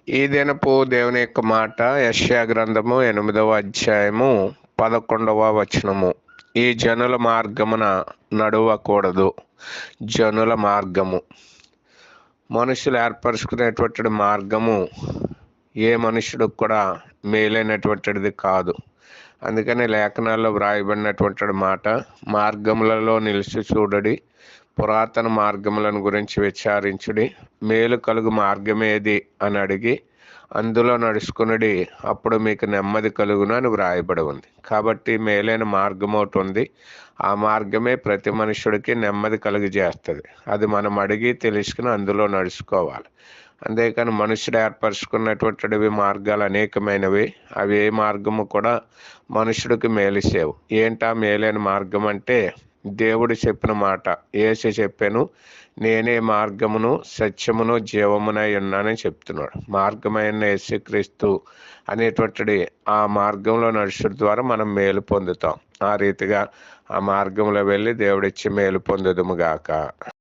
ఈ దినపు దేవుని యొక్క మాట యెషయా గ్రంథము 8వ అధ్యాయము 11వ వచనము. ఈ జనుల మార్గమున నడవకూడదు. జనుల మార్గము, మనుషులు ఏర్పరచుకునేటువంటి మార్గము ఏ మనుషుడికి కూడా మేలైనటువంటిది కాదు. అందుకని లేఖనాల్లో వ్రాయబడినటువంటి మాట, మార్గములలో నిలిచి చూడడి, పురాతన మార్గములను గురించి విచారించుడి, మేలు కలుగు మార్గమేది అని అడిగి అందులో నడుచుకునుడి, అప్పుడు మీకు నెమ్మది కలుగును అని వ్రాయబడి ఉంది. కాబట్టి మేలైన మార్గం ఒకటి ఉంది. ఆ మార్గమే ప్రతి మనుషుడికి నెమ్మది కలుగజేస్తుంది. అది మనం అడిగి తెలుసుకుని అందులో నడుచుకోవాలి. అంతేకాని మనుషుడు ఏర్పరచుకున్నటువంటివి మార్గాలు అనేకమైనవి. అవి ఏ మార్గము కూడా మనుషుడికి మేలిసేవు. ఏంటా మేలైన మార్గం అంటే, దేవుడు చెప్పిన మాట. యేసు చెప్పాను, నేనే మార్గమును సత్యమును జీవమునై ఉన్నానని చెప్తున్నాడు. మార్గమైన యేసుక్రీస్తు అనేటువంటిది ఆ మార్గంలో నడుచుట ద్వారా మనం మేలు పొందుతాం. ఆ రీతిగా ఆ మార్గంలో వెళ్ళి దేవుడిచ్చి మేలు పొందుదుము గాక.